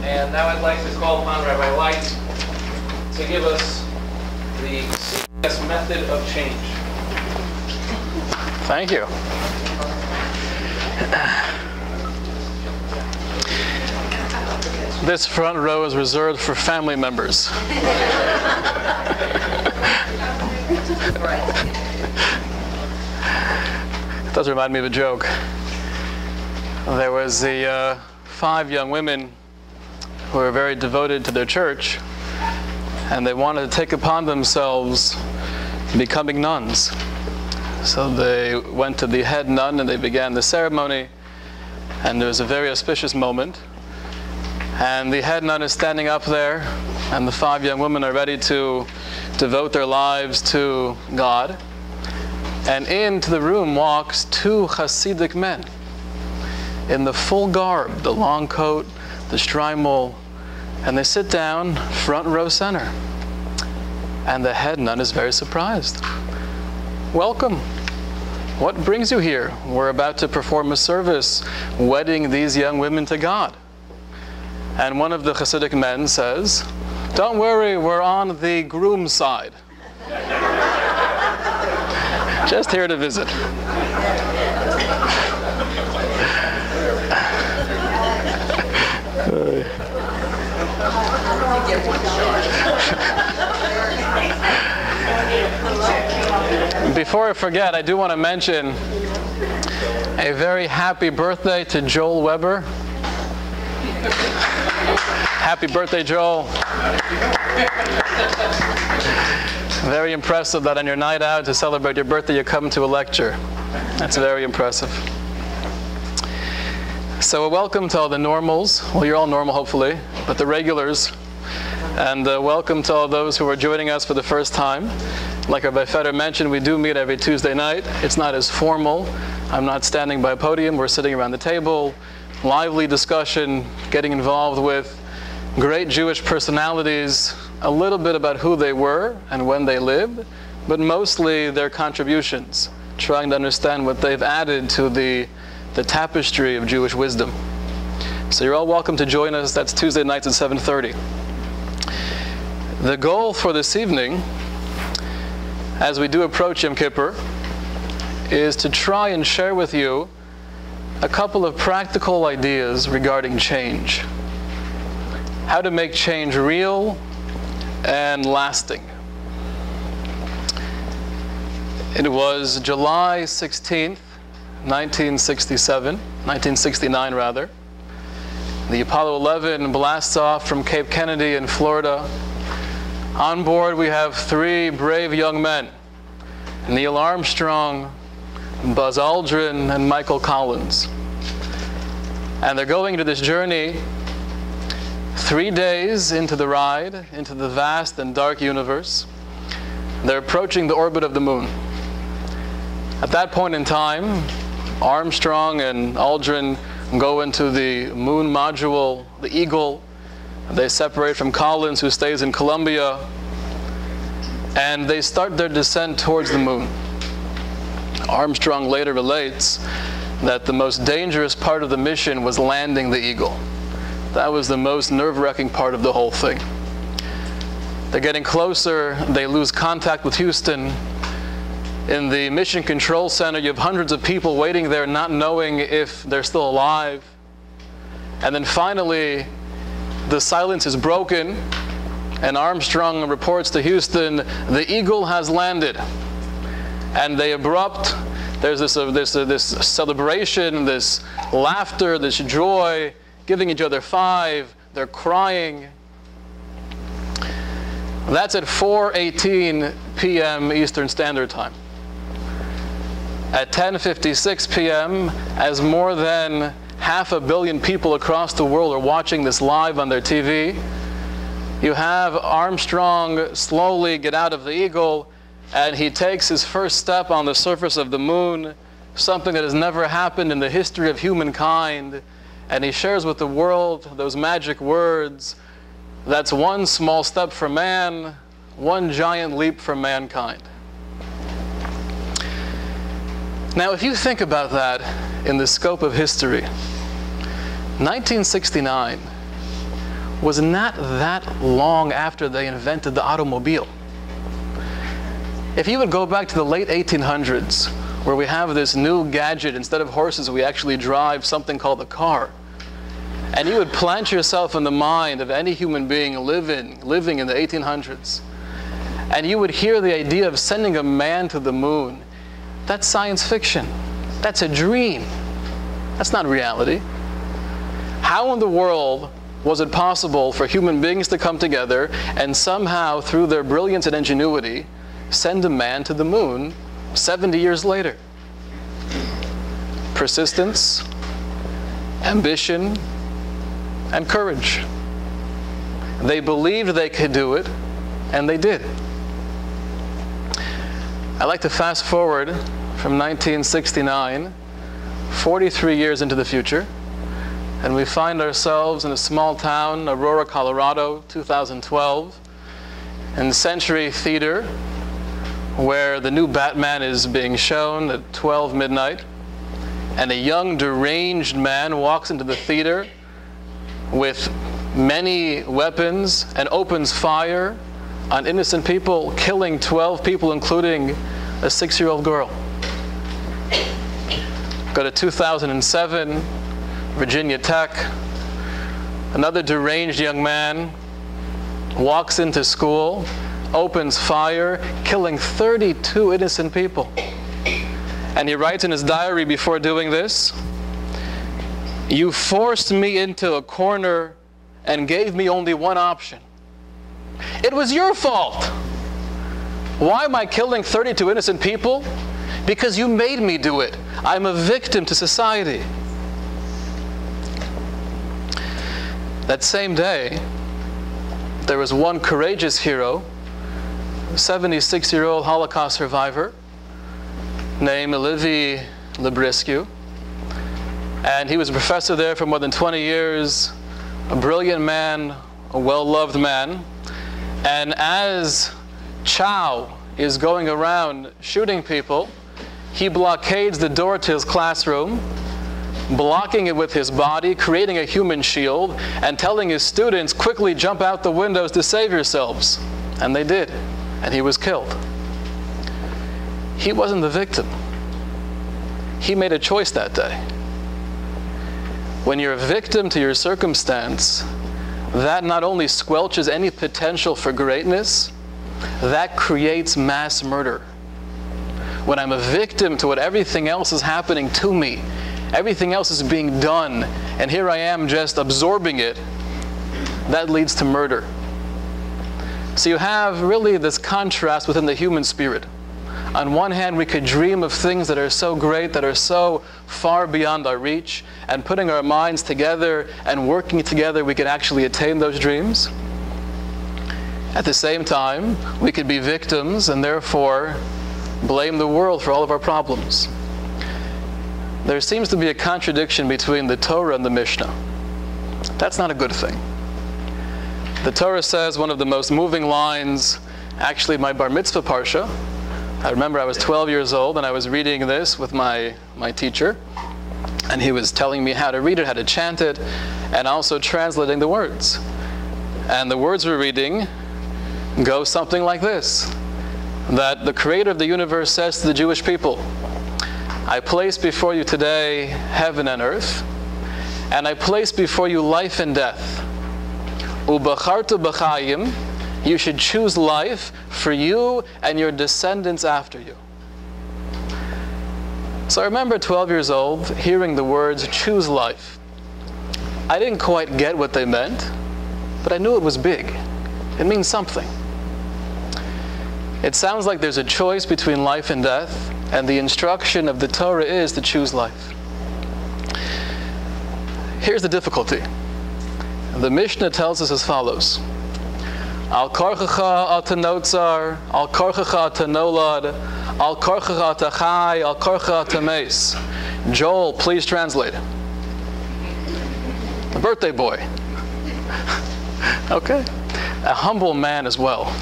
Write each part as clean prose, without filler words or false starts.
And now I'd like to call upon Rabbi Light to give us the CBS method of change. Thank you. This front row is reserved for family members. It does remind me of a joke. There was the 5 young women who were very devoted to their church, and they wanted to take upon themselves becoming nuns. So they went to the head nun and they began the ceremony, and there was a very auspicious moment. And the head nun is standing up there, and the 5 young women are ready to devote their lives to God. And into the room walks 2 Hasidic men in the full garb, the long coat, the shtreimel, and they sit down front row center. And the head nun is very surprised. Welcome. What brings you here? We're about to perform a service wedding these young women to God. And one of the Hasidic men says, "Don't worry, we're on the groom's side. Just here to visit." Before I forget, I do want to mention a very happy birthday to Joel Weber. Happy birthday, Joel. Very impressive that on your night out to celebrate your birthday, you come to a lecture. That's very impressive. So welcome to all the normals. Well, you're all normal, hopefully, but the regulars. And welcome to all those who are joining us for the first time. Like Rabbi Feder mentioned, we do meet every Tuesday night. It's not as formal. I'm not standing by a podium. We're sitting around the table. Lively discussion, getting involved with great Jewish personalities, a little bit about who they were and when they lived, but mostly their contributions, trying to understand what they've added to the tapestry of Jewish wisdom. So you're all welcome to join us. That's Tuesday nights at 7:30. The goal for this evening, as we do approach Yom Kippur, is to try and share with you a couple of practical ideas regarding change. How to make change real and lasting. It was July 16th, 1969 rather. The Apollo 11 blasts off from Cape Kennedy in Florida. On board we have 3 brave young men, Neil Armstrong, Buzz Aldrin, and Michael Collins. And they're going to this journey 3 days into the ride, into the vast and dark universe. They're approaching the orbit of the moon. At that point in time, Armstrong and Aldrin go into the moon module, the Eagle. They separate from Collins, who stays in Columbia, and they start their descent towards the moon. Armstrong later relates that the most dangerous part of the mission was landing the Eagle. That was the most nerve-wracking part of the whole thing. They're getting closer, they lose contact with Houston. In the Mission Control Center, you have hundreds of people waiting there not knowing if they're still alive. And then finally, the silence is broken, and Armstrong reports to Houston, "The Eagle has landed." And they erupt. There's this celebration, this laughter, this joy, giving each other 5. They're crying. That's at 4:18 p.m. Eastern Standard Time. At 10:56 p.m., as more than 500 million people across the world are watching this live on their TV, you have Armstrong slowly get out of the Eagle, and he takes his first step on the surface of the moon, something that has never happened in the history of humankind, and he shares with the world those magic words, "That's one small step for man, one giant leap for mankind." Now, if you think about that in the scope of history, 1969 was not that long after they invented the automobile. If you would go back to the late 1800s, where we have this new gadget, instead of horses, we actually drive something called a car. And you would plant yourself in the mind of any human being living in the 1800s. And you would hear the idea of sending a man to the moon. That's science fiction. That's a dream. That's not reality. How in the world was it possible for human beings to come together and somehow, through their brilliance and ingenuity, send a man to the moon 70 years later? Persistence, ambition, and courage. They believed they could do it, and they did. I'd like to fast forward from 1969, 43 years into the future, and we find ourselves in a small town, Aurora, Colorado, 2012, in Century Theater, where the new Batman is being shown at 12 midnight, and a young deranged man walks into the theater with many weapons and opens fire on innocent people, killing 12 people, including a 6-year-old girl. Go to 2007, Virginia Tech. Another deranged young man walks into school, opens fire, killing 32 innocent people. And he writes in his diary before doing this, "You forced me into a corner and gave me only one option. It was your fault. Why am I killing 32 innocent people? Because you made me do it. I'm a victim to society." That same day, there was one courageous hero, a 76-year-old Holocaust survivor named Levi Librescu. And he was a professor there for more than 20 years, a brilliant man, a well-loved man. And as Chow is going around shooting people, he blockades the door to his classroom, blocking it with his body, creating a human shield, and telling his students, "Quickly jump out the windows to save yourselves." And they did, and he was killed. He wasn't the victim. He made a choice that day. When you're a victim to your circumstance, that not only squelches any potential for greatness, that creates mass murder. When I'm a victim to what everything else is happening to me, everything else is being done, and here I am just absorbing it, that leads to murder. So you have really this contrast within the human spirit. On one hand, we could dream of things that are so great, that are so far beyond our reach, and putting our minds together and working together, we can actually attain those dreams. At the same time, we could be victims and therefore blame the world for all of our problems. There seems to be a contradiction between the Torah and the Mishnah. That's not a good thing. The Torah says one of the most moving lines, actually my bar mitzvah parsha. I remember I was 12 years old and I was reading this with my teacher, and he was telling me how to read it, how to chant it, and also translating the words. And the words we're reading go something like this, that the Creator of the universe says to the Jewish people, "I place before you today heaven and earth, and I place before you life and death. Ubachartu b'chayim, you should choose life for you and your descendants after you." So I remember 12 years old hearing the words, "choose life." I didn't quite get what they meant, but I knew it was big. It means something. It sounds like there's a choice between life and death, and the instruction of the Torah is to choose life. Here's the difficulty. The Mishnah tells us as follows: Al korchacha atanotzar, al korchacha atanolad, al korchacha atachai, al korchacha atames. Joel, please translate. The birthday boy. Okay. A humble man as well.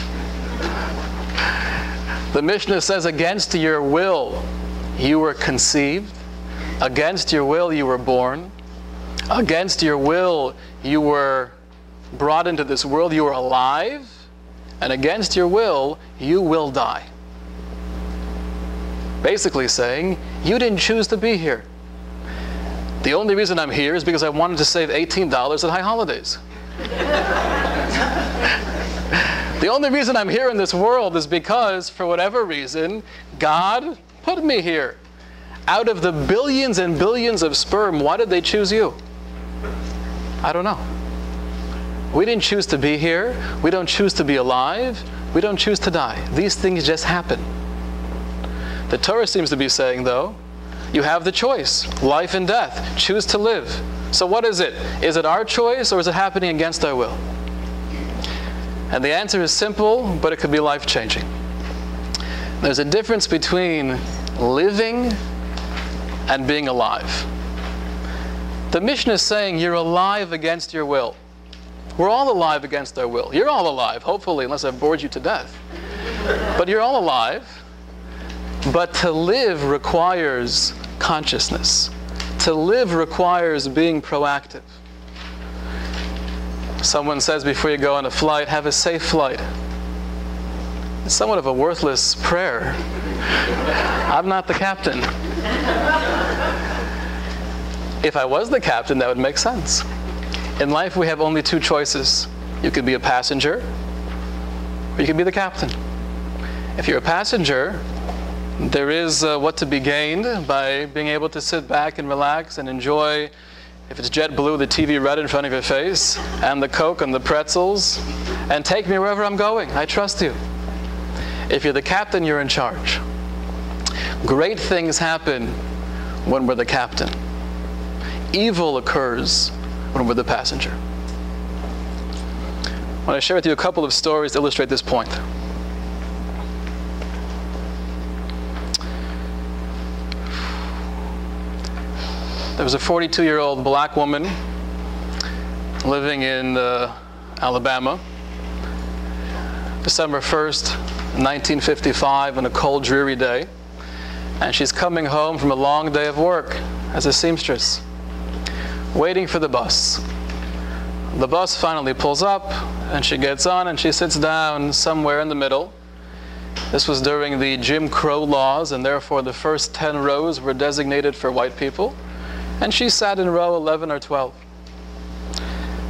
The Mishnah says, against your will you were conceived, against your will you were born, against your will you were brought into this world, you are alive, and against your will, you will die. Basically saying, you didn't choose to be here. The only reason I'm here is because I wanted to save $18 at High Holidays. The only reason I'm here in this world is because, for whatever reason, God put me here. Out of the billions and billions of sperm, why did they choose you? I don't know. We didn't choose to be here. We don't choose to be alive. We don't choose to die. These things just happen. The Torah seems to be saying, though, you have the choice, life and death. Choose to live. So what is it? Is it our choice, or is it happening against our will? And the answer is simple, but it could be life-changing. There's a difference between living and being alive. The Mishnah is saying you're alive against your will. We're all alive against our will. You're all alive, hopefully, unless I've bored you to death. But you're all alive. But to live requires consciousness. To live requires being proactive. Someone says before you go on a flight, have a safe flight. It's somewhat of a worthless prayer. I'm not the captain. If I was the captain, that would make sense. In life, we have only two choices. You could be a passenger, or you could be the captain. If you're a passenger, there is what to be gained by being able to sit back and relax and enjoy, if it's JetBlue, the TV right in front of your face, and the Coke and the pretzels, and take me wherever I'm going. I trust you. If you're the captain, you're in charge. Great things happen when we're the captain. Evil occurs when we're the passenger. I want to share with you a couple of stories to illustrate this point. There was a 42-year-old black woman living in Alabama. December 1st, 1955, on a cold, dreary day. And she's coming home from a long day of work as a seamstress, waiting for the bus. The bus finally pulls up, and she gets on, and she sits down somewhere in the middle. This was during the Jim Crow laws, and therefore the first 10 rows were designated for white people. And she sat in row 11 or 12.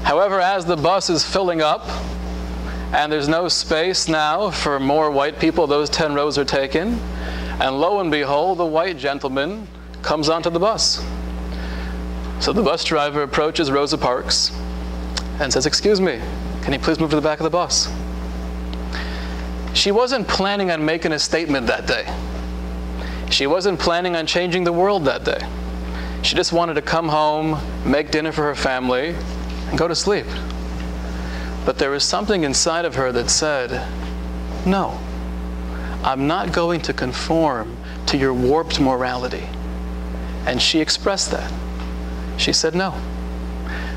However, as the bus is filling up, and there's no space now for more white people, those 10 rows are taken, and lo and behold, the white gentleman comes onto the bus. So the bus driver approaches Rosa Parks and says, "Excuse me, can you please move to the back of the bus?" She wasn't planning on making a statement that day. She wasn't planning on changing the world that day. She just wanted to come home, make dinner for her family, and go to sleep. But there was something inside of her that said, no, I'm not going to conform to your warped morality. And she expressed that. She said no.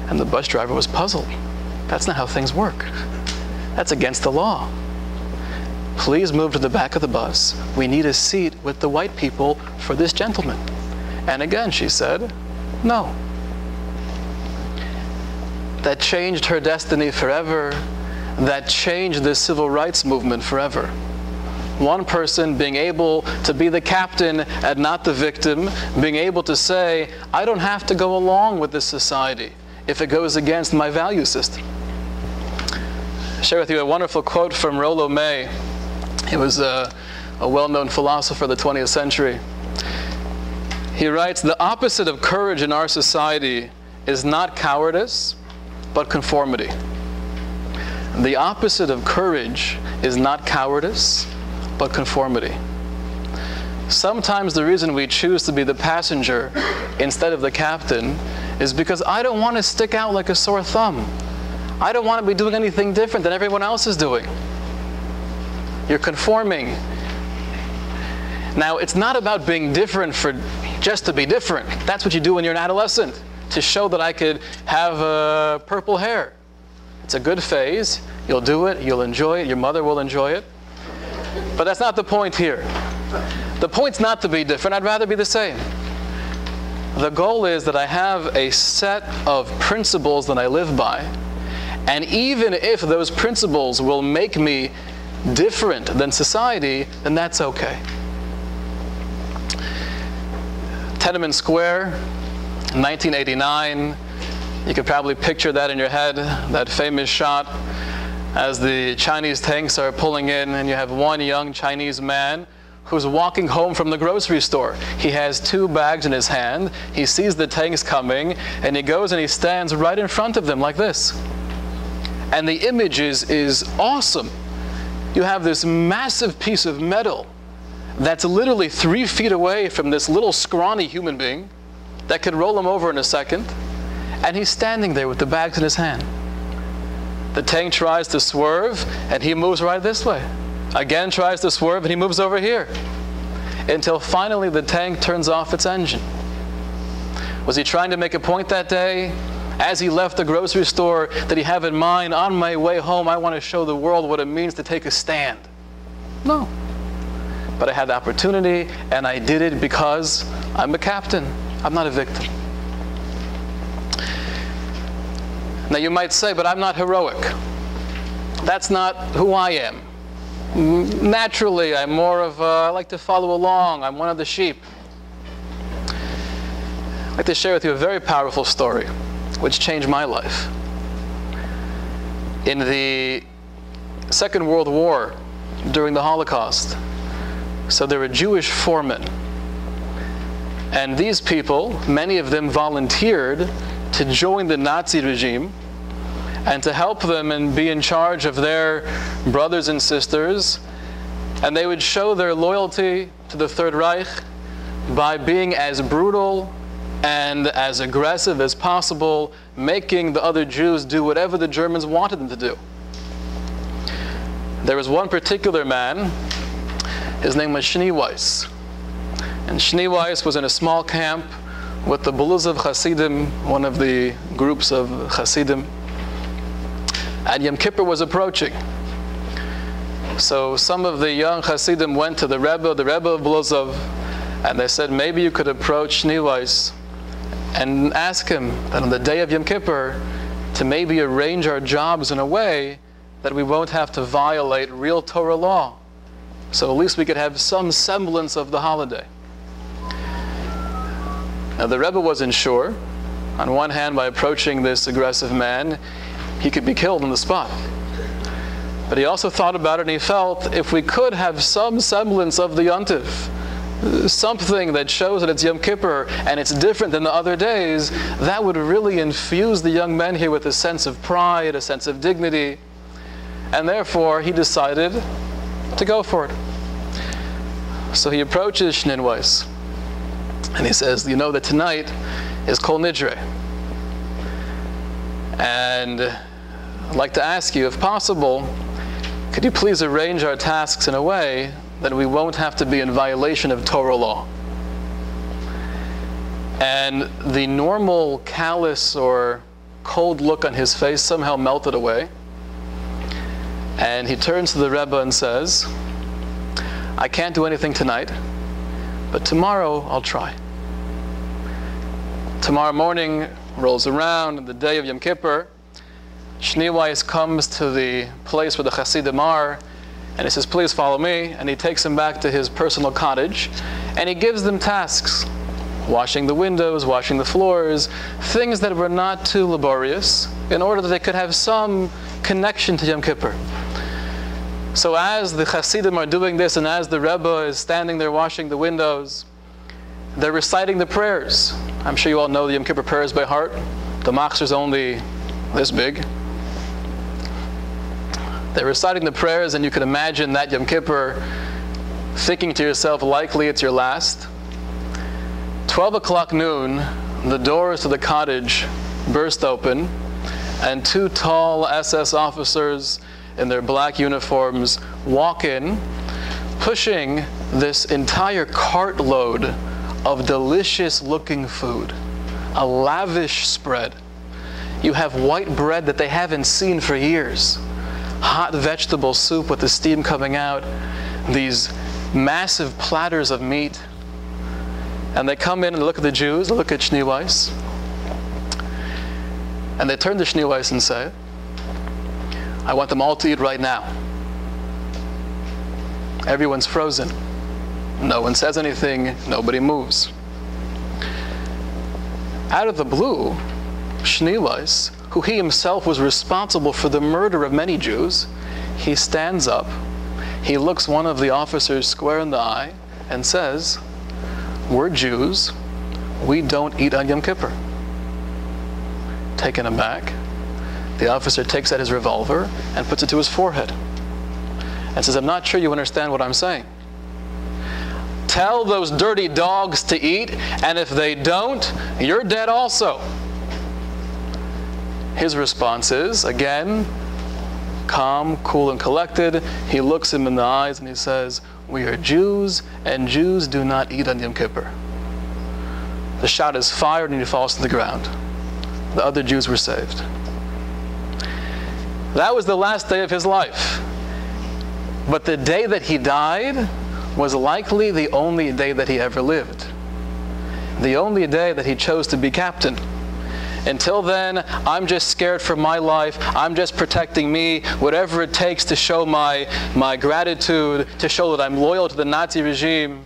And the bus driver was puzzled. That's not how things work. That's against the law. Please move to the back of the bus. We need a seat with the white people for this gentleman. And again, she said, no. That changed her destiny forever. That changed the civil rights movement forever. One person being able to be the captain and not the victim, being able to say, I don't have to go along with this society if it goes against my value system. I'll share with you a wonderful quote from Rollo May. He was a well-known philosopher of the 20th century. He writes, the opposite of courage in our society is not cowardice, but conformity. The opposite of courage is not cowardice, but conformity. Sometimes the reason we choose to be the passenger instead of the captain is because I don't want to stick out like a sore thumb. I don't want to be doing anything different than everyone else is doing. You're conforming. Now, it's not about being different for just to be different. That's what you do when you're an adolescent, to show that I could have purple hair. It's a good phase. You'll do it. You'll enjoy it. Your mother will enjoy it. But that's not the point here. The point's not to be different. I'd rather be the same. The goal is that I have a set of principles that I live by, And even if those principles will make me different than society, then that's okay. Tiananmen Square, 1989. You could probably picture that in your head, that famous shot as the Chinese tanks are pulling in, and you have one young Chinese man who's walking home from the grocery store. He has 2 bags in his hand. He sees the tanks coming, and he goes and he stands right in front of them like this. And the image is awesome. You have this massive piece of metal that's literally 3 feet away from this little scrawny human being that could roll him over in a second, and he's standing there with the bags in his hand. The tank tries to swerve, and he moves right this way. Again tries to swerve, and he moves over here. Until finally the tank turns off its engine. Was he trying to make a point that day? As he left the grocery store, did he have in mind, on my way home, I want to show the world what it means to take a stand? No. But I had the opportunity, and I did it because I'm a captain. I'm not a victim. Now you might say, but I'm not heroic. That's not who I am. Naturally, I'm more of I like to follow along. I'm one of the sheep. I'd like to share with you a very powerful story which changed my life. In the Second World War, during the Holocaust, so there were Jewish foremen. And these people, many of them volunteered to join the Nazi regime and to help them and be in charge of their brothers and sisters. And they would show their loyalty to the Third Reich by being as brutal and as aggressive as possible, making the other Jews do whatever the Germans wanted them to do. There was one particular man, his name was Schneeweiss. And Schneeweiss was in a small camp with the Beluzov Hasidim, one of the groups of Hasidim. And Yom Kippur was approaching. So some of the young Hasidim went to the Rebbe of Beluzov, and they said, maybe you could approach Schneeweiss and ask him that on the day of Yom Kippur to maybe arrange our jobs in a way that we won't have to violate real Torah law. So at least we could have some semblance of the holiday. Now the Rebbe wasn't sure. On one hand, by approaching this aggressive man, he could be killed on the spot. But he also thought about it, and he felt if we could have some semblance of the Yontif, something that shows that it's Yom Kippur and it's different than the other days, that would really infuse the young men here with a sense of pride, a sense of dignity. And therefore, he decided to go for it. So he approaches Schneeweiss, and he says, you know that tonight is Kol Nidre. And I'd like to ask you, if possible, could you please arrange our tasks in a way that we won't have to be in violation of Torah law? And the normal callous or cold look on his face somehow melted away. And he turns to the Rebbe and says, I can't do anything tonight, but tomorrow I'll try. Tomorrow morning rolls around, the day of Yom Kippur. Schneeweiss comes to the place where the Hasidim are, and he says, please follow me. And he takes them back to his personal cottage, and he gives them tasks. Washing the windows, washing the floors, things that were not too laborious, in order that they could have some connection to Yom Kippur. So as the Hasidim are doing this, and as the Rebbe is standing there washing the windows, they're reciting the prayers. I'm sure you all know the Yom Kippur prayers by heart. The Machzor's only this big. They're reciting the prayers, and you can imagine that Yom Kippur, thinking to yourself, likely it's your last. 12 o'clock noon, the doors to the cottage burst open, and 2 tall SS officers in their black uniforms walk in, pushing this entire cartload of delicious-looking food, a lavish spread. You have white bread that they haven't seen for years, hot vegetable soup with the steam coming out, these massive platters of meat. And they come in and look at the Jews, they look at Schneeweiss, and they turn to Schneeweiss and say, I want them all to eat right now. Everyone's frozen. No one says anything. Nobody moves. Out of the blue, Schneeweiss, who he himself was responsible for the murder of many Jews, he stands up, he looks one of the officers square in the eye and says, "We're Jews, we don't eat on Yom Kippur." Taken aback, the officer takes out his revolver and puts it to his forehead and says, "I'm not sure you understand what I'm saying. Tell those dirty dogs to eat, and if they don't, you're dead also." His response is, again, calm, cool, and collected. He looks him in the eyes and he says, "We are Jews, and Jews do not eat on Yom Kippur." The shot is fired and he falls to the ground. The other Jews were saved. That was the last day of his life. But the day that he died was likely the only day that he ever lived. The only day that he chose to be captain. Until then, I'm just scared for my life. I'm just protecting me, whatever it takes to show my gratitude, to show that I'm loyal to the Nazi regime.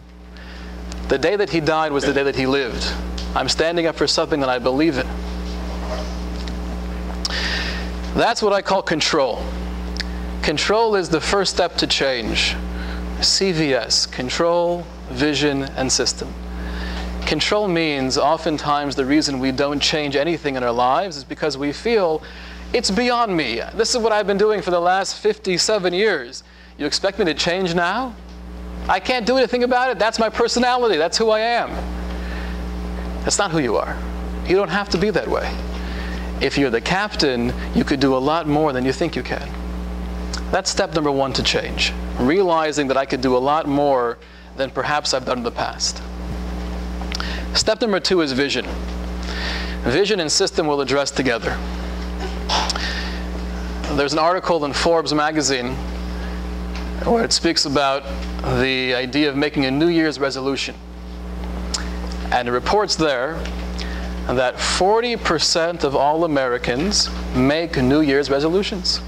The day that he died was the day that he lived. I'm standing up for something that I believe in. That's what I call control. Control is the first step to change. CVS, control, vision, and system. Control means oftentimes the reason we don't change anything in our lives is because we feel it's beyond me. This is what I've been doing for the last 57 years. You expect me to change now? I can't do anything about it. That's my personality. That's who I am. That's not who you are. You don't have to be that way. If you're the captain, you could do a lot more than you think you can. That's step number one to change. Realizing that I could do a lot more than perhaps I've done in the past. Step number two is vision. Vision and system will address together. There's an article in Forbes magazine where it speaks about the idea of making a New Year's resolution. And it reports there that 40% of all Americans make New Year's resolutions.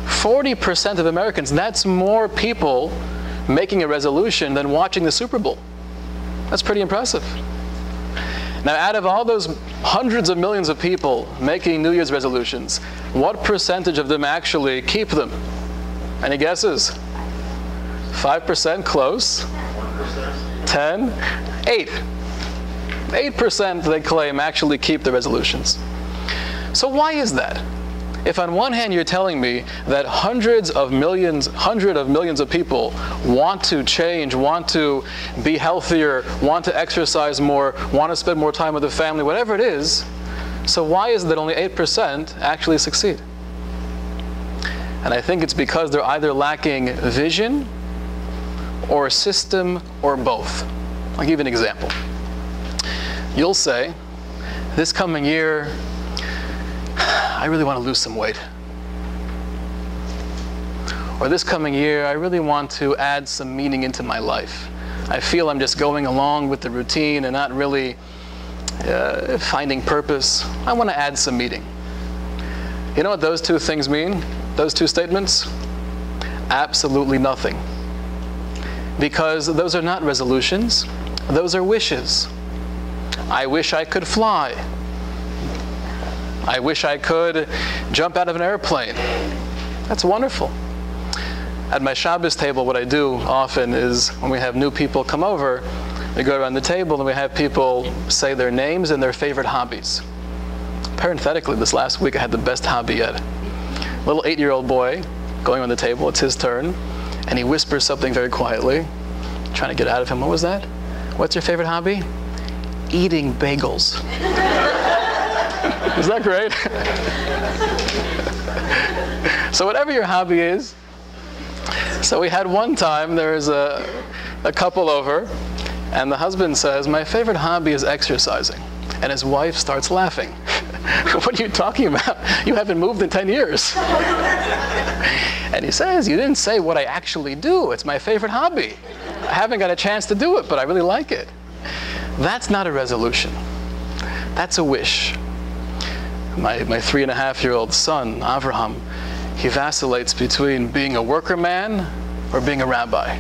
40% of Americans, that's more people making a resolution than watching the Super Bowl. That's pretty impressive. Now, out of all those hundreds of millions of people making New Year's resolutions, what percentage of them actually keep them? Any guesses? 5%? Close. 10? 8. 8% they claim actually keep the resolutions. So why is that? If on one hand you're telling me that hundreds of millions of people want to change, want to be healthier, want to exercise more, want to spend more time with the family, whatever it is, so why is it that only 8% actually succeed? And I think it's because they're either lacking vision or a system or both. I'll give you an example. You'll say, this coming year, I really want to lose some weight. Or this coming year, I really want to add some meaning into my life. I feel I'm just going along with the routine and not really finding purpose. I want to add some meaning. You know what those two things mean? Those two statements? Absolutely nothing. Because those are not resolutions. Those are wishes. I wish I could fly. I wish I could jump out of an airplane. That's wonderful. At my Shabbos table, what I do often is when we have new people come over, we go around the table and we have people say their names and their favorite hobbies. Parenthetically, this last week I had the best hobby yet. Little 8-year-old boy going on the table, it's his turn, and he whispers something very quietly, trying to get out of him. What was that? What's your favorite hobby? Eating bagels. Is that great? So whatever your hobby is. So we had one time, there was a couple over, and the husband says, my favorite hobby is exercising. And his wife starts laughing. What are you talking about? You haven't moved in 10 years. And he says, you didn't say what I actually do. It's my favorite hobby. I haven't got a chance to do it, but I really like it. That's not a resolution. That's a wish. My 3.5-year-old son, Avraham, he vacillates between being a worker man or being a rabbi.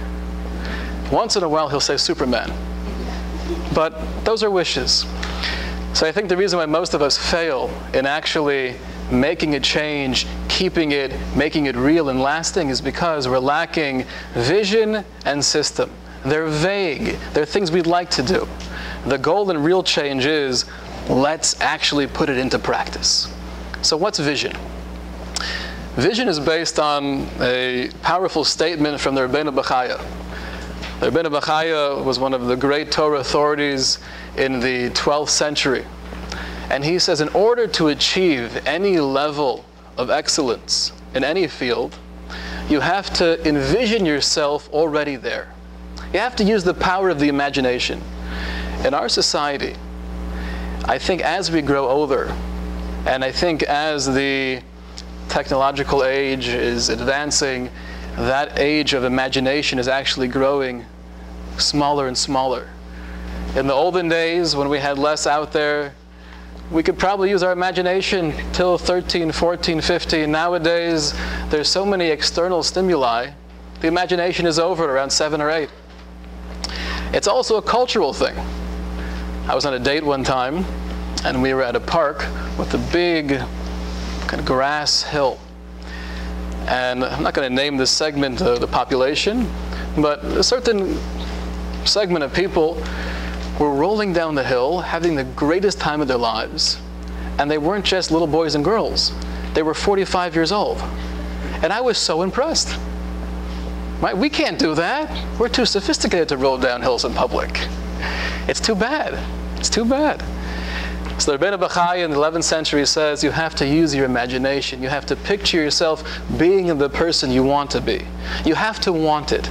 Once in a while he'll say Superman. But those are wishes. So I think the reason why most of us fail in actually making a change, keeping it, making it real and lasting is because we're lacking vision and system. They're vague. They're things we'd like to do. The goal in real change is, let's actually put it into practice. So what's vision? Vision is based on a powerful statement from the Rabbeinu Bechaya. The Rabbeinu Bechaya was one of the great Torah authorities in the 12th century. And he says, in order to achieve any level of excellence in any field, you have to envision yourself already there. You have to use the power of the imagination. In our society, I think as we grow older, and I think as the technological age is advancing, that age of imagination is actually growing smaller and smaller. In the olden days, when we had less out there, we could probably use our imagination till 13, 14, 15. Nowadays, there's so many external stimuli, the imagination is over at around 7 or 8. It's also a cultural thing. I was on a date one time, and we were at a park with a big kind of grass hill. And I'm not going to name this segment of the population, but a certain segment of people were rolling down the hill, having the greatest time of their lives. And they weren't just little boys and girls. They were 45 years old. And I was so impressed. Right? We can't do that. We're too sophisticated to roll down hills in public. It's too bad. It's too bad. So the Rabbeinu Bechaya in the 11th century says you have to use your imagination. You have to picture yourself being the person you want to be. You have to want it.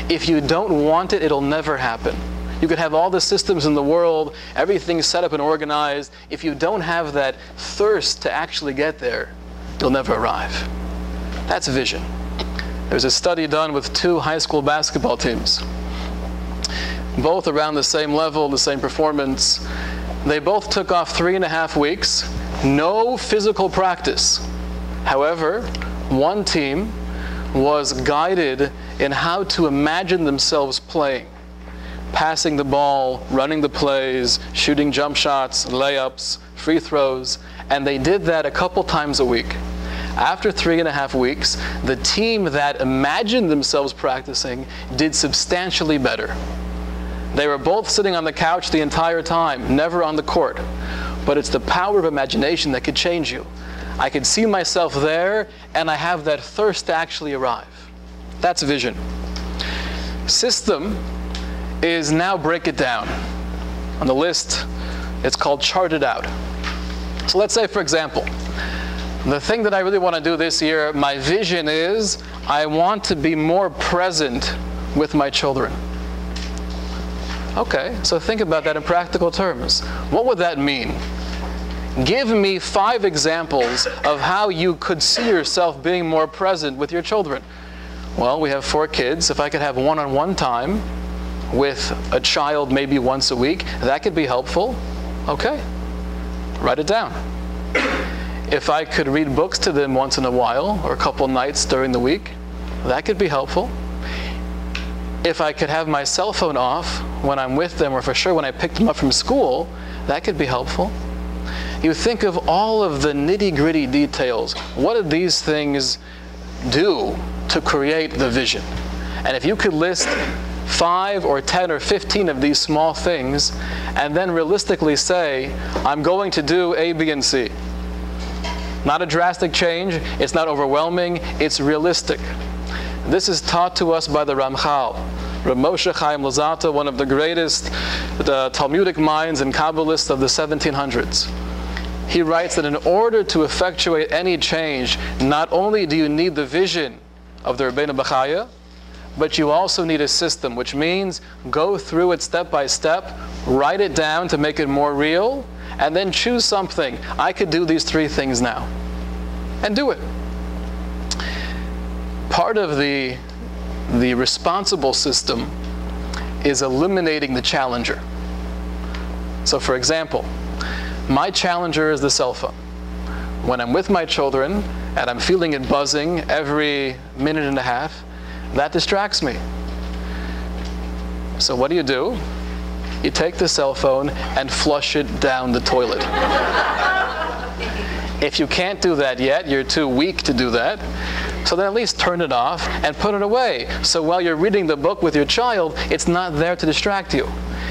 If you don't want it, it'll never happen. You could have all the systems in the world, everything set up and organized. If you don't have that thirst to actually get there, you'll never arrive. That's vision. There's a study done with 2 high school basketball teams, both around the same level, the same performance. They both took off 3.5 weeks, no physical practice. However, one team was guided in how to imagine themselves playing, passing the ball, running the plays, shooting jump shots, layups, free throws, and they did that a couple times a week. After 3.5 weeks, the team that imagined themselves practicing did substantially better. They were both sitting on the couch the entire time, never on the court. But it's the power of imagination that could change you. I could see myself there, and I have that thirst to actually arrive. That's vision. System is now break it down. On the list, it's called chart it out. So let's say, for example, the thing that I really want to do this year, my vision is I want to be more present with my children. Okay, so think about that in practical terms. What would that mean? Give me 5 examples of how you could see yourself being more present with your children. Well, we have 4 kids. If I could have one-on-one time with a child maybe once a week, that could be helpful. Okay, write it down. If I could read books to them once in a while, or a couple nights during the week, that could be helpful. If I could have my cell phone off when I'm with them, or for sure when I pick them up from school, that could be helpful. You think of all of the nitty-gritty details. What do these things do to create the vision? And if you could list 5 or 10 or 15 of these small things, and then realistically say, I'm going to do A, B, and C. Not a drastic change, it's not overwhelming, it's realistic. This is taught to us by the Ramchal, Rav Moshe Chaim Luzzatto, one of the greatest Talmudic minds and Kabbalists of the 1700s. He writes that in order to effectuate any change, not only do you need the vision of the Rabbeinu Bechaya, but you also need a system, which means go through it step by step, write it down to make it more real, and then choose something. I could do these 3 things now. And do it. Part of the responsible system is eliminating the challenger. So for example, my challenger is the cell phone. When I'm with my children and I'm feeling it buzzing every minute and a half, that distracts me. So what do? You take the cell phone and flush it down the toilet. If you can't do that yet, you're too weak to do that, so then at least turn it off and put it away. So while you're reading the book with your child, it's not there to distract you.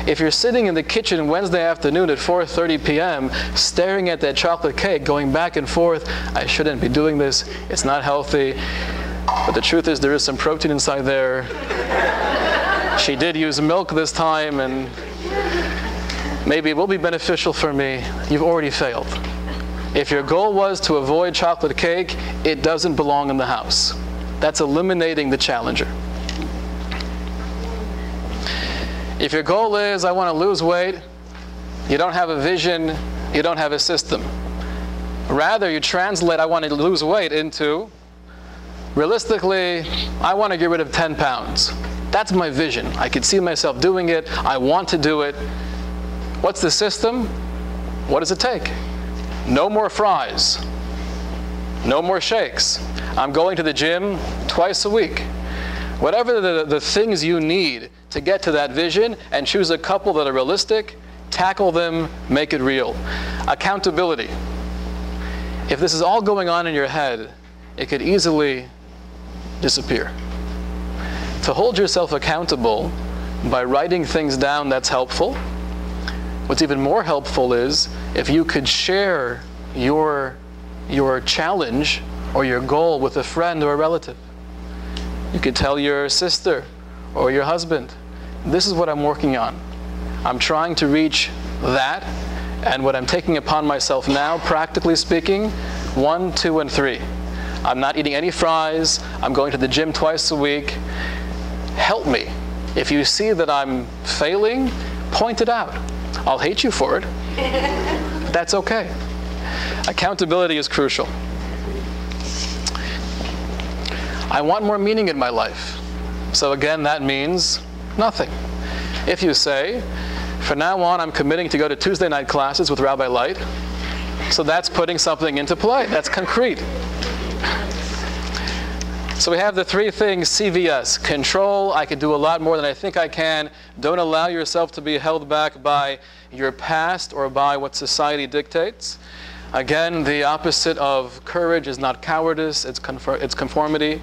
If you're sitting in the kitchen Wednesday afternoon at 4:30 p.m. staring at that chocolate cake, going back and forth, I shouldn't be doing this, it's not healthy, but the truth is there is some protein inside there. She did use milk this time, and maybe it will be beneficial for me. You've already failed. If your goal was to avoid chocolate cake, it doesn't belong in the house. That's eliminating the challenger. If your goal is, I want to lose weight, you don't have a vision, you don't have a system. Rather, you translate I want to lose weight into, realistically, I want to get rid of 10 pounds. That's my vision. I can see myself doing it. I want to do it. What's the system? What does it take? No more fries. No more shakes. I'm going to the gym twice a week. Whatever the things you need to get to that vision, and choose a couple that are realistic, tackle them, make it real. Accountability. If this is all going on in your head, it could easily disappear. To hold yourself accountable by writing things down, that's helpful. What's even more helpful is if you could share your challenge or your goal with a friend or a relative. You could tell your sister or your husband, this is what I'm working on. I'm trying to reach that, and what I'm taking upon myself now, practically speaking, 1, 2, and 3. I'm not eating any fries. I'm going to the gym twice a week. Help me. If you see that I'm failing, point it out. I'll hate you for it. That's okay. Accountability is crucial. I want more meaning in my life. So again, that means nothing. If you say, from now on, I'm committing to go to Tuesday night classes with Rabbi Light, so that's putting something into play. That's concrete. So we have the 3 things, CVS. Control, I can do a lot more than I think I can. Don't allow yourself to be held back by your past or by what society dictates. Again, the opposite of courage is not cowardice, it's conformity.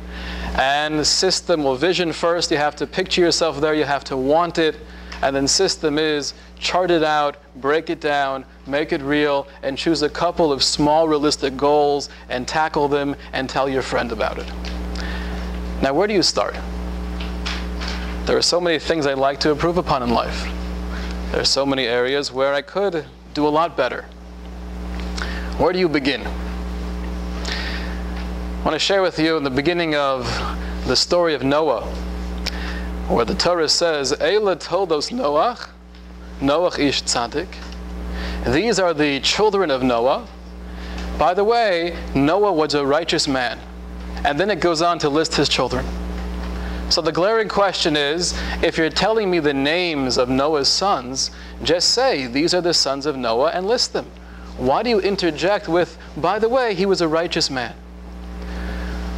And system, well, vision first, you have to picture yourself there, you have to want it. And then system is chart it out, break it down, make it real, and choose a couple of small realistic goals and tackle them and tell your friend about it. Now, where do you start? There are so many things I'd like to improve upon in life. There are so many areas where I could do a lot better. Where do you begin? I want to share with you in the beginning of the story of Noah, where the Torah says, Eila toldos Noach, Noach ish tzaddik. These are the children of Noah. By the way, Noah was a righteous man. And then it goes on to list his children. So the glaring question is, if you're telling me the names of Noah's sons, just say, these are the sons of Noah, and list them. Why do you interject with, by the way, he was a righteous man?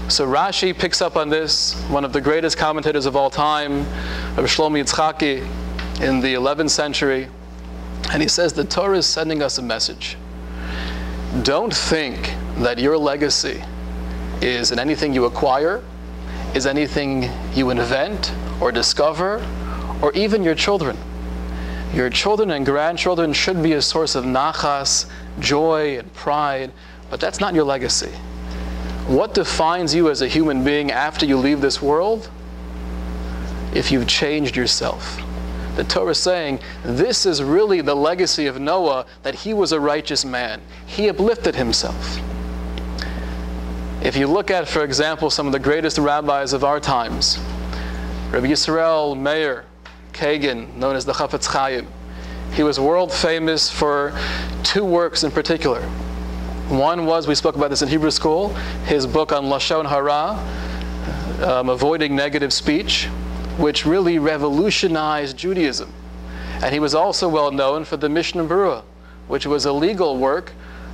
So Rashi picks up on this, one of the greatest commentators of all time, Rabbi Shlomo Yitzchaki, in the 11th century, and he says the Torah is sending us a message. Don't think that your legacy is in anything you acquire, is anything you invent or discover, or even your children. Your children and grandchildren should be a source of nachas, joy and pride, but that's not your legacy. What defines you as a human being after you leave this world? If you've changed yourself. The Torah is saying, this is really the legacy of Noah, that he was a righteous man. He uplifted himself. If you look at, for example, some of the greatest rabbis of our times, Rabbi Yisrael Meir Kagan, known as the Chafetz Chaim, he was world famous for 2 works in particular. One was, we spoke about this in Hebrew school, his book on Lashon Hara, avoiding negative speech, which really revolutionized Judaism. And he was also well known for the Mishnah Berurah, which was a legal work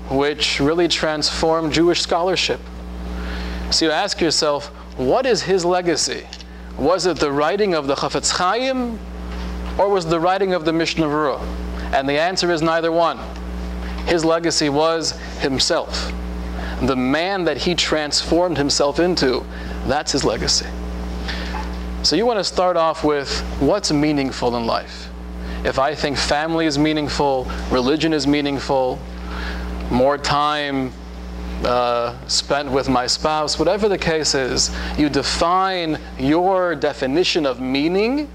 which really transformed Jewish scholarship. So you ask yourself, what is his legacy? Was it the writing of the Chafetz Chaim, or was the writing of the Mishnah Berurah? And the answer is neither one. His legacy was himself. The man that he transformed himself into, that's his legacy. So you want to start off with what's meaningful in life. If I think family is meaningful, religion is meaningful, more time spent with my spouse, whatever the case is, you define your definition of meaning,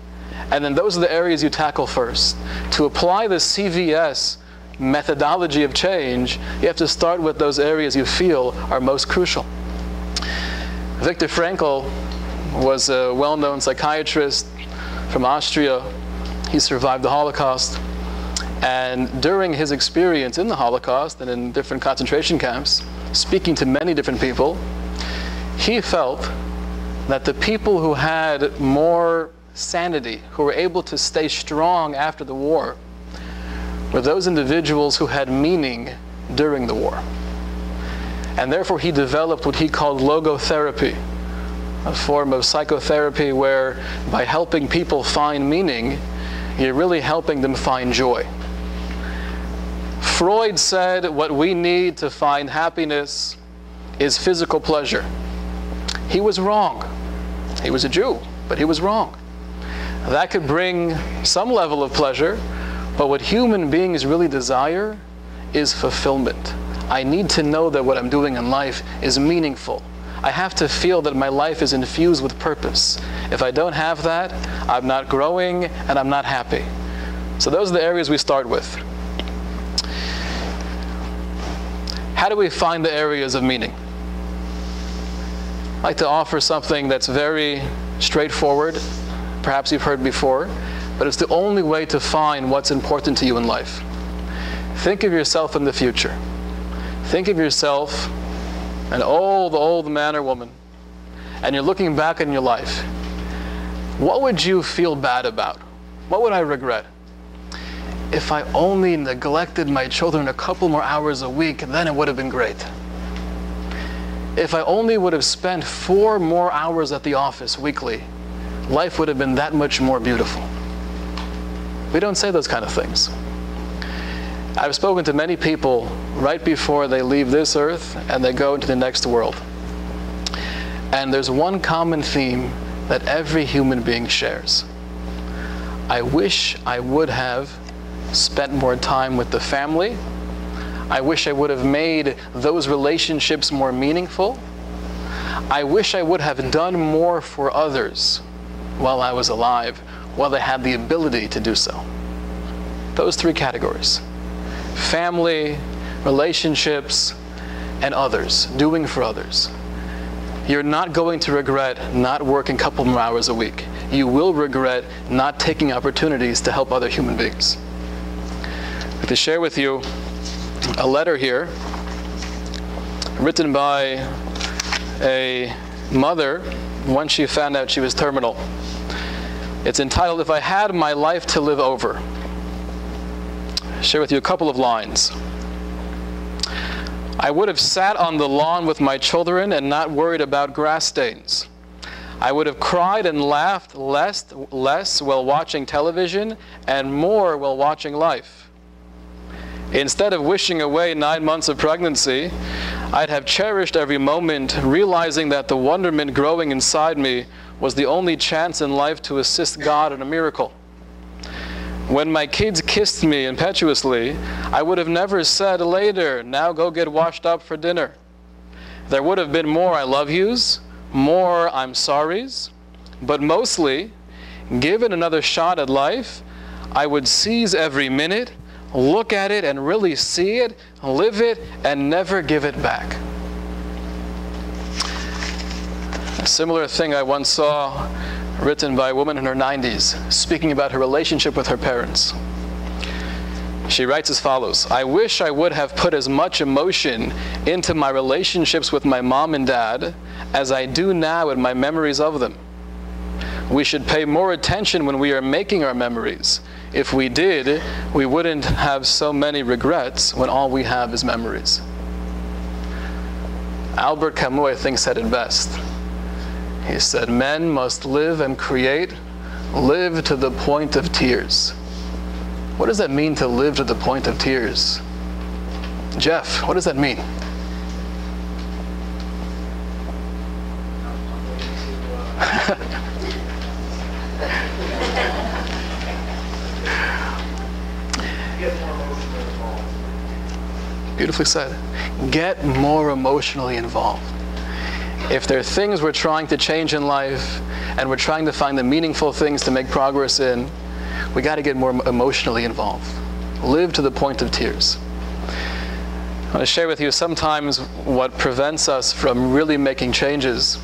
and then those are the areas you tackle first. To apply the CVS methodology of change, you have to start with those areas you feel are most crucial. Viktor Frankl was a well-known psychiatrist from Austria. He survived the Holocaust. And during his experience in the Holocaust and in different concentration camps, speaking to many different people, he felt that the people who had more sanity, who were able to stay strong after the war, were those individuals who had meaning during the war. And therefore he developed what he called logotherapy, a form of psychotherapy where by helping people find meaning, you're really helping them find joy. Freud said what we need to find happiness is physical pleasure. He was wrong. He was a Jew, but he was wrong. That could bring some level of pleasure, but what human beings really desire is fulfillment. I need to know that what I'm doing in life is meaningful. I have to feel that my life is infused with purpose. If I don't have that, I'm not growing and I'm not happy. So those are the areas we start with. How do we find the areas of meaning? I'd like to offer something that's very straightforward. Perhaps you've heard before, but it's the only way to find what's important to you in life. Think of yourself in the future. Think of yourself, an old man or woman, and you're looking back in your life. What would you feel bad about? What would I regret? If I only neglected my children a couple more hours a week, then it would have been great. If I only would have spent 4 more hours at the office weekly, life would have been that much more beautiful. We don't say those kind of things. I've spoken to many people right before they leave this earth and they go into the next world. And there's one common theme that every human being shares. I wish I would have spent more time with the family. I wish I would have made those relationships more meaningful. I wish I would have done more for others while I was alive, while I had the ability to do so. Those 3 categories: family, relationships, and others, doing for others. You're not going to regret not working a couple more hours a week. You will regret not taking opportunities to help other human beings. I'd like to share with you a letter here written by a mother when she found out she was terminal. It's entitled, "If I Had My Life to Live Over." I'll share with you a couple of lines. "I would have sat on the lawn with my children and not worried about grass stains. I would have cried and laughed less while watching television and more while watching life. Instead of wishing away 9 months of pregnancy, I'd have cherished every moment, realizing that the wonderment growing inside me was the only chance in life to assist God in a miracle. When my kids kissed me impetuously, I would have never said, 'Later, now go get washed up for dinner.' There would have been more 'I love yous,' more 'I'm sorries,' but mostly, given another shot at life, I would seize every minute, look at it and really see it, live it, and never give it back." A similar thing I once saw written by a woman in her 90s, speaking about her relationship with her parents. She writes as follows: "I wish I would have put as much emotion into my relationships with my mom and dad as I do now in my memories of them. We should pay more attention when we are making our memories. If we did, we wouldn't have so many regrets when all we have is memories." Albert Camus, I think, said it best. He said, men must live and create, live to the point of tears. What does that mean, to live to the point of tears? Jeff, what does that mean? Beautifully said. Get more emotionally involved. If there are things we're trying to change in life and we're trying to find the meaningful things to make progress in, we got to get more emotionally involved. Live to the point of tears. I want to share with you sometimes what prevents us from really making changes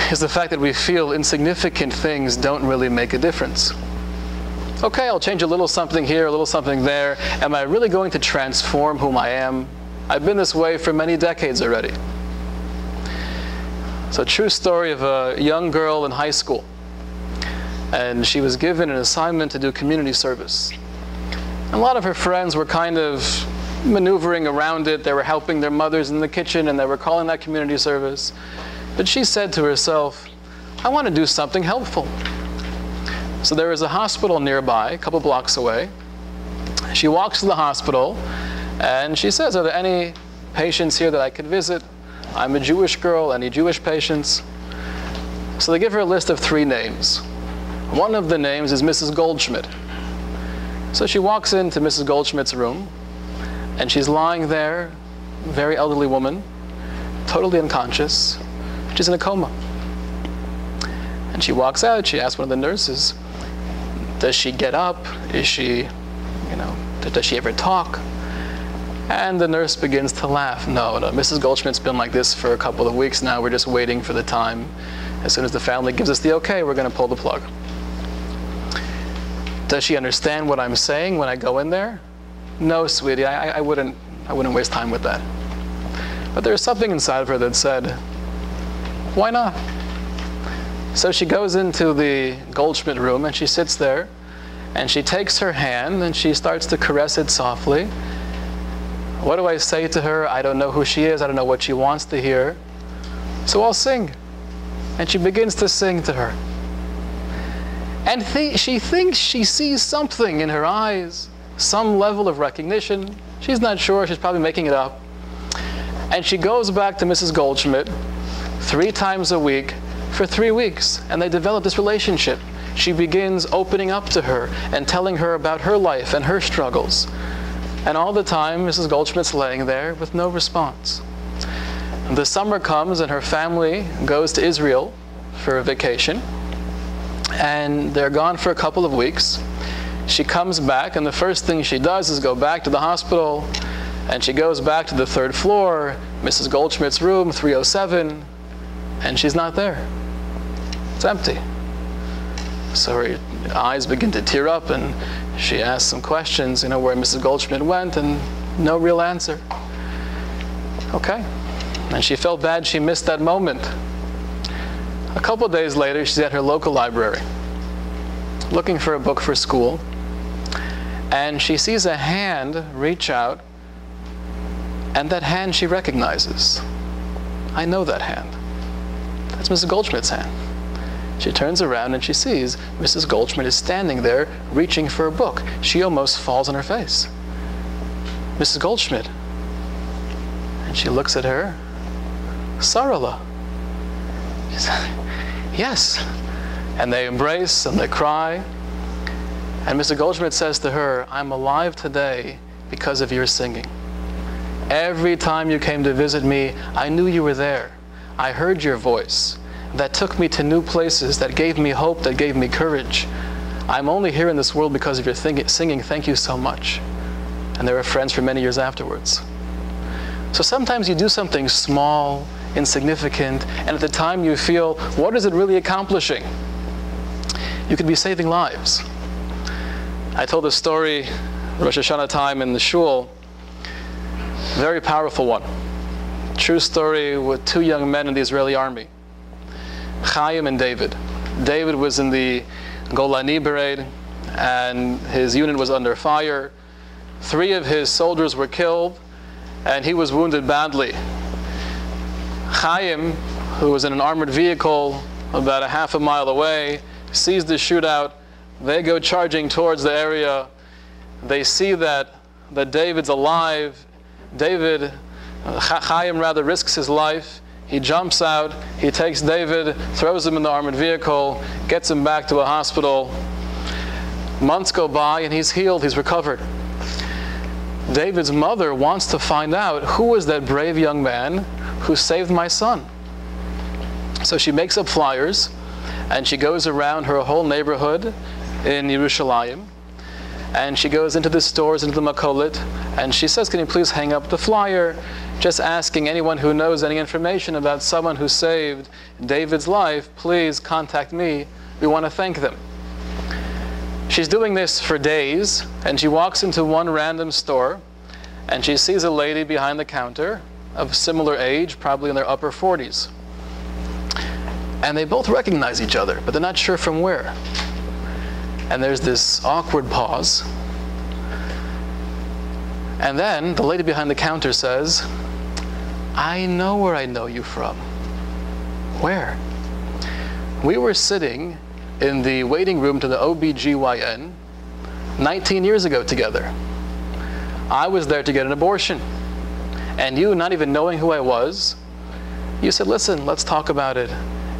is the fact that we feel insignificant things don't really make a difference. Okay, I'll change a little something here, a little something there. Am I really going to transform whom I am? I've been this way for many decades already. It's a true story of a young girl in high school. And she was given an assignment to do community service. And a lot of her friends were kind of maneuvering around it. They were helping their mothers in the kitchen and they were calling that community service. But she said to herself, I want to do something helpful. So there is a hospital nearby, a couple blocks away. She walks to the hospital and she says, are there any patients here that I could visit? I'm a Jewish girl, any Jewish patients? So they give her a list of 3 names. One of the names is Mrs. Goldschmidt. So she walks into Mrs. Goldschmidt's room and she's lying there, very elderly woman, totally unconscious. She's in a coma. And she walks out, she asks one of the nurses, does she get up? Is she, does she ever talk? And the nurse begins to laugh. No, Mrs. Goldschmidt's been like this for a couple of weeks now. We're just waiting for the time. As soon as the family gives us the okay, we're going to pull the plug. Does she understand what I'm saying when I go in there? No, sweetie, I wouldn't waste time with that. But there's something inside of her that said, why not? So she goes into the Goldschmidt room and she sits there and she takes her hand and she starts to caress it softly. What do I say to her? I don't know who she is. I don't know what she wants to hear. So I'll sing. And she begins to sing to her. And she thinks she sees something in her eyes, some level of recognition. She's not sure. She's probably making it up. And she goes back to Mrs. Goldschmidt 3 times a week for 3 weeks, and they develop this relationship. She begins opening up to her and telling her about her life and her struggles. And all the time, Mrs. Goldschmidt's laying there with no response. The summer comes and her family goes to Israel for a vacation, and they're gone for a couple of weeks. She comes back, and the first thing she does is go back to the hospital, and she goes back to the 3rd floor, Mrs. Goldschmidt's room, 307, and she's not there. It's empty. So her eyes begin to tear up and she asks some questions, where Mrs. Goldschmidt went, and no real answer. Okay. And she felt bad she missed that moment. A couple days later, she's at her local library looking for a book for school, and she sees a hand reach out, and that hand she recognizes. I know that hand. That's Mrs. Goldschmidt's hand. She turns around and she sees Mrs. Goldschmidt is standing there reaching for a book. She almost falls on her face. Mrs. Goldschmidt. And she looks at her. Sarala. She said, yes. And they embrace and they cry. And Mrs. Goldschmidt says to her, I'm alive today because of your singing. Every time you came to visit me, I knew you were there. I heard your voice. That took me to new places, that gave me hope, that gave me courage. I'm only here in this world because of your singing. Thank you so much. And they were friends for many years afterwards. So sometimes you do something small, insignificant, and at the time you feel, what is it really accomplishing? You could be saving lives. I told a story, Rosh Hashanah time in the shul, very powerful one. True story with 2 young men in the Israeli army. Chaim and David. David was in the Golani Brigade, and his unit was under fire. 3 of his soldiers were killed, and he was wounded badly. Chaim, who was in an armored vehicle about a half a mile away, sees the shootout. They go charging towards the area. They see that David's alive. Chaim rather risks his life. He jumps out, he takes David, throws him in the armored vehicle, gets him back to a hospital. Months go by and he's healed, he's recovered. David's mother wants to find out who was that brave young man who saved my son. So she makes up flyers and she goes around her whole neighborhood in Yerushalayim. And she goes into the stores, into the Makolit, and she says, can you please hang up the flyer, just asking anyone who knows any information about someone who saved David's life, please contact me. We want to thank them. She's doing this for days, and she walks into one random store, and she sees a lady behind the counter of similar age, probably in their upper 40s. And they both recognize each other, but they're not sure from where. And there's this awkward pause. And then the lady behind the counter says, I know where I know you from. Where? We were sitting in the waiting room to the OBGYN 19 years ago together. I was there to get an abortion. And you, not even knowing who I was, you said, listen, let's talk about it.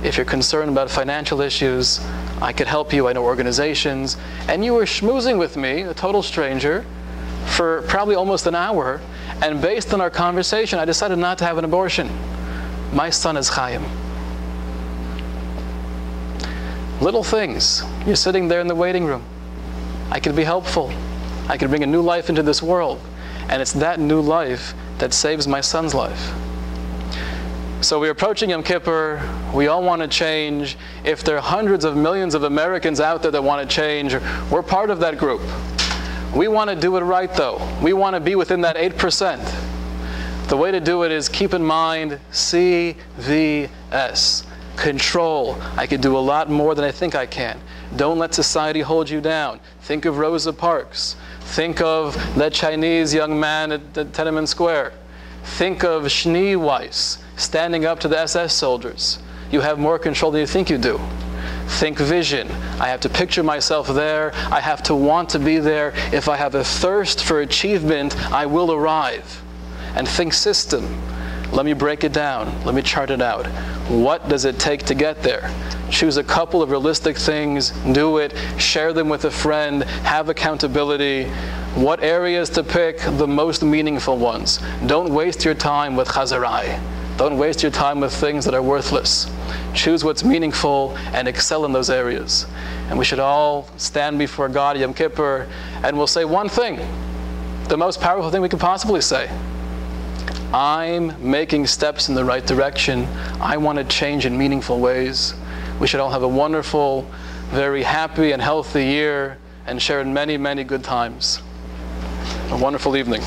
If you're concerned about financial issues, I could help you, I know organizations. And you were schmoozing with me, a total stranger, for probably almost an hour. And based on our conversation, I decided not to have an abortion. My son is Chaim. Little things. You're sitting there in the waiting room. I could be helpful. I could bring a new life into this world. And it's that new life that saves my son's life. So we're approaching Yom Kippur. We all want to change. If there are hundreds of millions of Americans out there that want to change, we're part of that group. We want to do it right, though. We want to be within that 8%. The way to do it is keep in mind CVS. Control. I could do a lot more than I think I can. Don't let society hold you down. Think of Rosa Parks. Think of that Chinese young man at Tiananmen Square. Think of Schneeweiss standing up to the SS soldiers. You have more control than you think you do. Think vision. I have to picture myself there. I have to want to be there. If I have a thirst for achievement, I will arrive. And think system. Let me break it down. Let me chart it out. What does it take to get there? Choose a couple of realistic things, do it, share them with a friend, have accountability. What areas to pick? The most meaningful ones. Don't waste your time with chazarai. Don't waste your time with things that are worthless. Choose what's meaningful and excel in those areas. And we should all stand before God Yom Kippur and we'll say one thing, the most powerful thing we could possibly say. I'm making steps in the right direction. I want to change in meaningful ways. We should all have a wonderful, very happy and healthy year and share in many, many good times. A wonderful evening.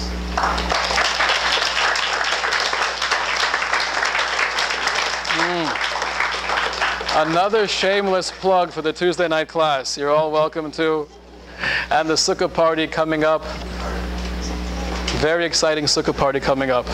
Another shameless plug for the Tuesday night class. You're all welcome to. And the Sukkah party coming up. Very exciting Sukkah party coming up.